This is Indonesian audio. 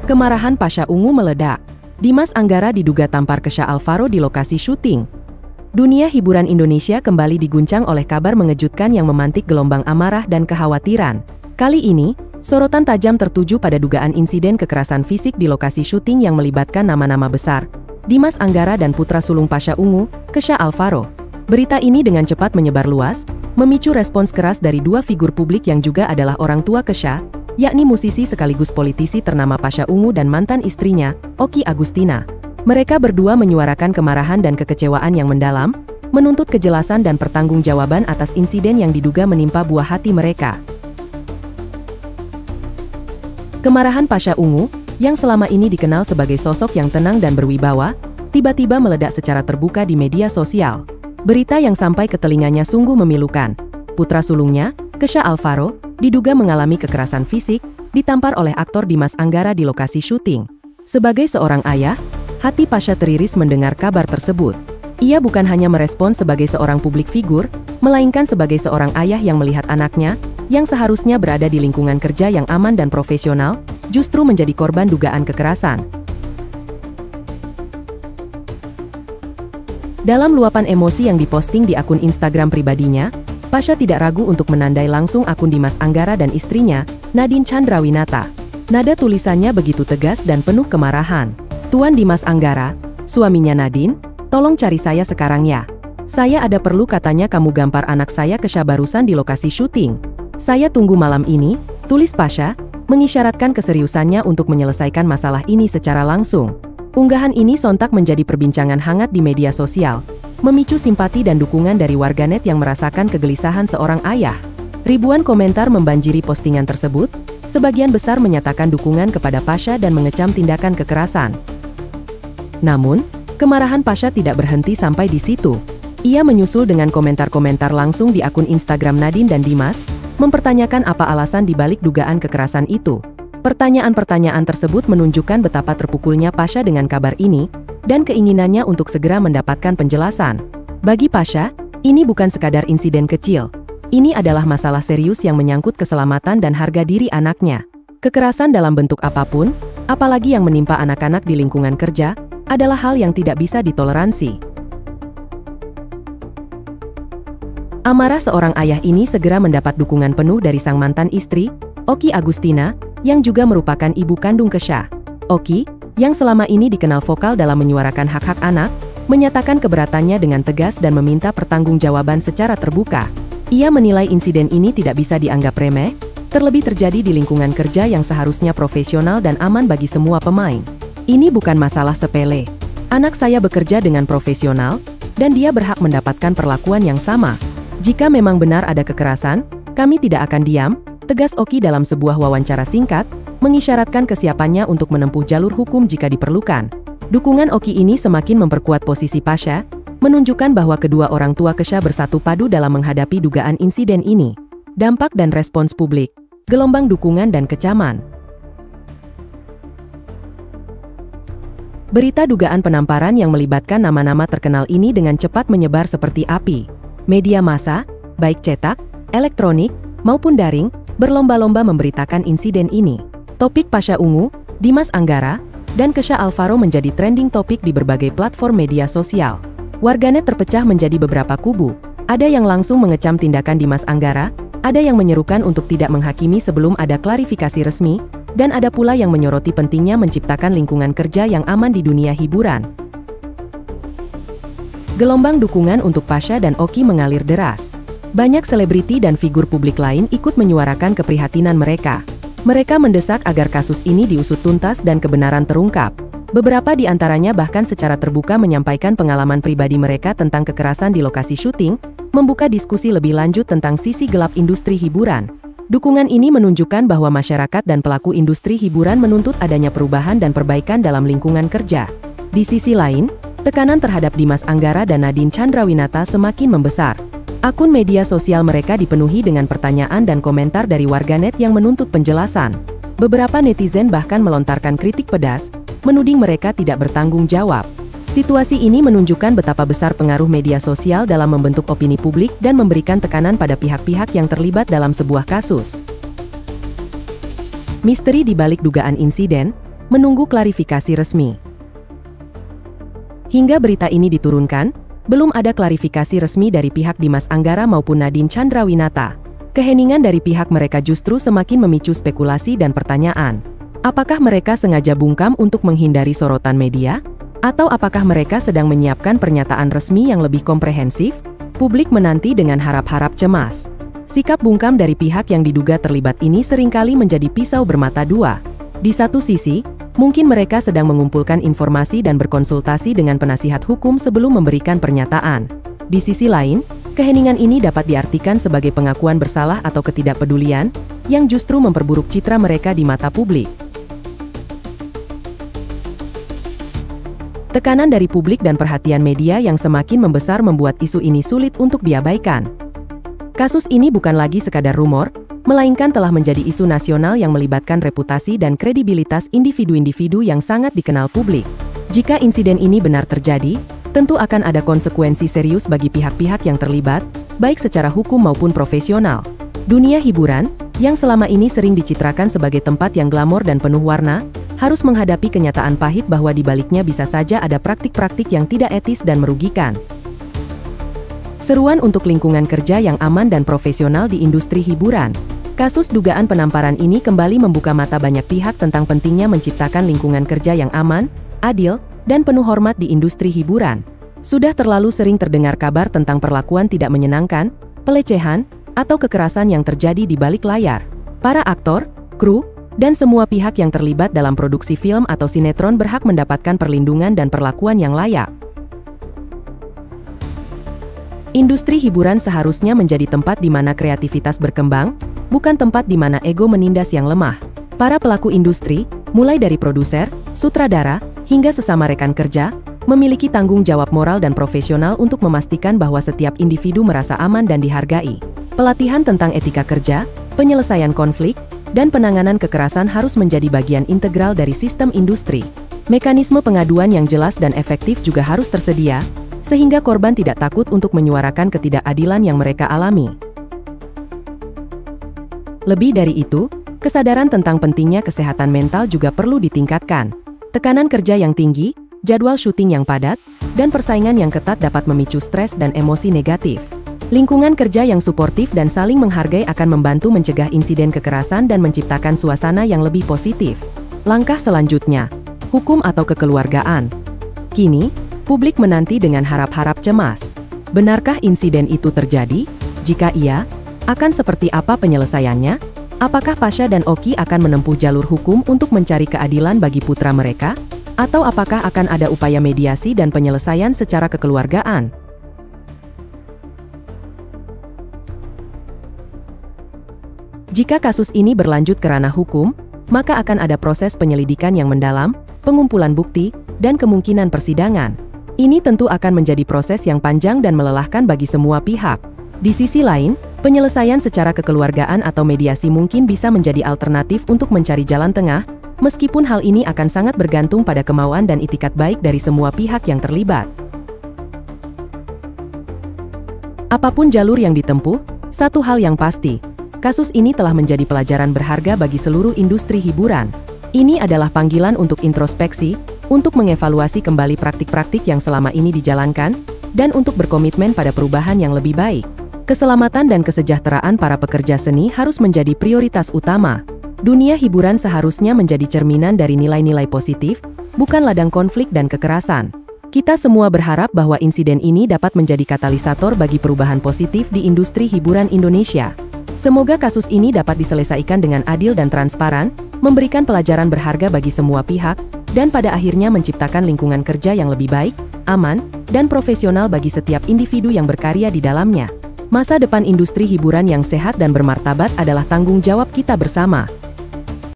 Kemarahan Pasha Ungu meledak. Dimas Anggara diduga tampar Kesha Alvaro di lokasi syuting. Dunia hiburan Indonesia kembali diguncang oleh kabar mengejutkan yang memantik gelombang amarah dan kekhawatiran. Kali ini, sorotan tajam tertuju pada dugaan insiden kekerasan fisik di lokasi syuting yang melibatkan nama-nama besar, Dimas Anggara dan putra sulung Pasha Ungu, Kesha Alvaro. Berita ini dengan cepat menyebar luas, memicu respons keras dari dua figur publik yang juga adalah orang tua Kesha, yakni musisi sekaligus politisi ternama Pasha Ungu dan mantan istrinya, Okky Agustina. Mereka berdua menyuarakan kemarahan dan kekecewaan yang mendalam, menuntut kejelasan dan pertanggungjawaban atas insiden yang diduga menimpa buah hati mereka. Kemarahan Pasha Ungu, yang selama ini dikenal sebagai sosok yang tenang dan berwibawa, tiba-tiba meledak secara terbuka di media sosial. Berita yang sampai ke telinganya sungguh memilukan. Putra sulungnya, Kesha Alvaro, diduga mengalami kekerasan fisik, ditampar oleh aktor Dimas Anggara di lokasi syuting. Sebagai seorang ayah, hati Pasha teriris mendengar kabar tersebut. Ia bukan hanya merespons sebagai seorang publik figur, melainkan sebagai seorang ayah yang melihat anaknya, yang seharusnya berada di lingkungan kerja yang aman dan profesional, justru menjadi korban dugaan kekerasan. Dalam luapan emosi yang diposting di akun Instagram pribadinya, Pasha tidak ragu untuk menandai langsung akun Dimas Anggara dan istrinya, Nadine Chandrawinata. Nada tulisannya begitu tegas dan penuh kemarahan. "Tuan Dimas Anggara, suaminya Nadine, tolong cari saya sekarang ya. Saya ada perlu katanya kamu gampar anak saya Kesha barusan di lokasi syuting. Saya tunggu malam ini," tulis Pasha, mengisyaratkan keseriusannya untuk menyelesaikan masalah ini secara langsung. Unggahan ini sontak menjadi perbincangan hangat di media sosial, memicu simpati dan dukungan dari warganet yang merasakan kegelisahan seorang ayah. Ribuan komentar membanjiri postingan tersebut, sebagian besar menyatakan dukungan kepada Pasha dan mengecam tindakan kekerasan. Namun, kemarahan Pasha tidak berhenti sampai di situ. Ia menyusul dengan komentar-komentar langsung di akun Instagram Nadine dan Dimas, mempertanyakan apa alasan dibalik dugaan kekerasan itu. Pertanyaan-pertanyaan tersebut menunjukkan betapa terpukulnya Pasha dengan kabar ini, dan keinginannya untuk segera mendapatkan penjelasan. Bagi Pasha, ini bukan sekadar insiden kecil. Ini adalah masalah serius yang menyangkut keselamatan dan harga diri anaknya. Kekerasan dalam bentuk apapun, apalagi yang menimpa anak-anak di lingkungan kerja, adalah hal yang tidak bisa ditoleransi. Amarah seorang ayah ini segera mendapat dukungan penuh dari sang mantan istri, Okky Agustina, yang juga merupakan ibu kandung Kesha. Okky, yang selama ini dikenal vokal dalam menyuarakan hak-hak anak, menyatakan keberatannya dengan tegas dan meminta pertanggungjawaban secara terbuka. Ia menilai insiden ini tidak bisa dianggap remeh, terlebih terjadi di lingkungan kerja yang seharusnya profesional dan aman bagi semua pemain. "Ini bukan masalah sepele. Anak saya bekerja dengan profesional, dan dia berhak mendapatkan perlakuan yang sama. Jika memang benar ada kekerasan, kami tidak akan diam," tegas Okky dalam sebuah wawancara singkat, mengisyaratkan kesiapannya untuk menempuh jalur hukum jika diperlukan. Dukungan Okky ini semakin memperkuat posisi Pasha, menunjukkan bahwa kedua orang tua Kesha bersatu padu dalam menghadapi dugaan insiden ini. Dampak dan respons publik, gelombang dukungan dan kecaman. Berita dugaan penamparan yang melibatkan nama-nama terkenal ini dengan cepat menyebar seperti api. Media massa, baik cetak, elektronik, maupun daring, berlomba-lomba memberitakan insiden ini. Topik Pasha Ungu, Dimas Anggara, dan Kesha Alvaro menjadi trending topik di berbagai platform media sosial. Warganet terpecah menjadi beberapa kubu. Ada yang langsung mengecam tindakan Dimas Anggara, ada yang menyerukan untuk tidak menghakimi sebelum ada klarifikasi resmi, dan ada pula yang menyoroti pentingnya menciptakan lingkungan kerja yang aman di dunia hiburan. Gelombang dukungan untuk Pasha dan Okky mengalir deras. Banyak selebriti dan figur publik lain ikut menyuarakan keprihatinan mereka. Mereka mendesak agar kasus ini diusut tuntas dan kebenaran terungkap. Beberapa di antaranya bahkan secara terbuka menyampaikan pengalaman pribadi mereka tentang kekerasan di lokasi syuting, membuka diskusi lebih lanjut tentang sisi gelap industri hiburan. Dukungan ini menunjukkan bahwa masyarakat dan pelaku industri hiburan menuntut adanya perubahan dan perbaikan dalam lingkungan kerja. Di sisi lain, tekanan terhadap Dimas Anggara dan Nadine Chandrawinata semakin membesar. Akun media sosial mereka dipenuhi dengan pertanyaan dan komentar dari warganet yang menuntut penjelasan. Beberapa netizen bahkan melontarkan kritik pedas, menuding mereka tidak bertanggung jawab. Situasi ini menunjukkan betapa besar pengaruh media sosial dalam membentuk opini publik dan memberikan tekanan pada pihak-pihak yang terlibat dalam sebuah kasus. Misteri di balik dugaan insiden, menunggu klarifikasi resmi. Hingga berita ini diturunkan, belum ada klarifikasi resmi dari pihak Dimas Anggara maupun Nadine Chandrawinata. Keheningan dari pihak mereka justru semakin memicu spekulasi dan pertanyaan. Apakah mereka sengaja bungkam untuk menghindari sorotan media? Atau apakah mereka sedang menyiapkan pernyataan resmi yang lebih komprehensif? Publik menanti dengan harap-harap cemas. Sikap bungkam dari pihak yang diduga terlibat ini seringkali menjadi pisau bermata dua. Di satu sisi, mungkin mereka sedang mengumpulkan informasi dan berkonsultasi dengan penasihat hukum sebelum memberikan pernyataan. Di sisi lain, keheningan ini dapat diartikan sebagai pengakuan bersalah atau ketidakpedulian, yang justru memperburuk citra mereka di mata publik. Tekanan dari publik dan perhatian media yang semakin membesar membuat isu ini sulit untuk diabaikan. Kasus ini bukan lagi sekadar rumor, melainkan telah menjadi isu nasional yang melibatkan reputasi dan kredibilitas individu-individu yang sangat dikenal publik. Jika insiden ini benar terjadi, tentu akan ada konsekuensi serius bagi pihak-pihak yang terlibat, baik secara hukum maupun profesional. Dunia hiburan, yang selama ini sering dicitrakan sebagai tempat yang glamor dan penuh warna, harus menghadapi kenyataan pahit bahwa di baliknya bisa saja ada praktik-praktik yang tidak etis dan merugikan. Seruan untuk lingkungan kerja yang aman dan profesional di industri hiburan. Kasus dugaan penamparan ini kembali membuka mata banyak pihak tentang pentingnya menciptakan lingkungan kerja yang aman, adil, dan penuh hormat di industri hiburan. Sudah terlalu sering terdengar kabar tentang perlakuan tidak menyenangkan, pelecehan, atau kekerasan yang terjadi di balik layar. Para aktor, kru, dan semua pihak yang terlibat dalam produksi film atau sinetron berhak mendapatkan perlindungan dan perlakuan yang layak. Industri hiburan seharusnya menjadi tempat di mana kreativitas berkembang, bukan tempat di mana ego menindas yang lemah. Para pelaku industri, mulai dari produser, sutradara, hingga sesama rekan kerja, memiliki tanggung jawab moral dan profesional untuk memastikan bahwa setiap individu merasa aman dan dihargai. Pelatihan tentang etika kerja, penyelesaian konflik, dan penanganan kekerasan harus menjadi bagian integral dari sistem industri. Mekanisme pengaduan yang jelas dan efektif juga harus tersedia, sehingga korban tidak takut untuk menyuarakan ketidakadilan yang mereka alami. Lebih dari itu, kesadaran tentang pentingnya kesehatan mental juga perlu ditingkatkan. Tekanan kerja yang tinggi, jadwal syuting yang padat, dan persaingan yang ketat dapat memicu stres dan emosi negatif. Lingkungan kerja yang suportif dan saling menghargai akan membantu mencegah insiden kekerasan dan menciptakan suasana yang lebih positif. Langkah selanjutnya, hukum atau kekeluargaan. Kini, publik menanti dengan harap-harap cemas. Benarkah insiden itu terjadi? Jika iya, akan seperti apa penyelesaiannya? Apakah Pasha dan Oki akan menempuh jalur hukum untuk mencari keadilan bagi putra mereka? Atau apakah akan ada upaya mediasi dan penyelesaian secara kekeluargaan? Jika kasus ini berlanjut ke ranah hukum, maka akan ada proses penyelidikan yang mendalam, pengumpulan bukti, dan kemungkinan persidangan. Ini tentu akan menjadi proses yang panjang dan melelahkan bagi semua pihak. Di sisi lain, penyelesaian secara kekeluargaan atau mediasi mungkin bisa menjadi alternatif untuk mencari jalan tengah, meskipun hal ini akan sangat bergantung pada kemauan dan itikat baik dari semua pihak yang terlibat. Apapun jalur yang ditempuh, satu hal yang pasti, kasus ini telah menjadi pelajaran berharga bagi seluruh industri hiburan. Ini adalah panggilan untuk introspeksi, untuk mengevaluasi kembali praktik-praktik yang selama ini dijalankan, dan untuk berkomitmen pada perubahan yang lebih baik. Keselamatan dan kesejahteraan para pekerja seni harus menjadi prioritas utama. Dunia hiburan seharusnya menjadi cerminan dari nilai-nilai positif, bukan ladang konflik dan kekerasan. Kita semua berharap bahwa insiden ini dapat menjadi katalisator bagi perubahan positif di industri hiburan Indonesia. Semoga kasus ini dapat diselesaikan dengan adil dan transparan, memberikan pelajaran berharga bagi semua pihak, dan pada akhirnya menciptakan lingkungan kerja yang lebih baik, aman, dan profesional bagi setiap individu yang berkarya di dalamnya. Masa depan industri hiburan yang sehat dan bermartabat adalah tanggung jawab kita bersama.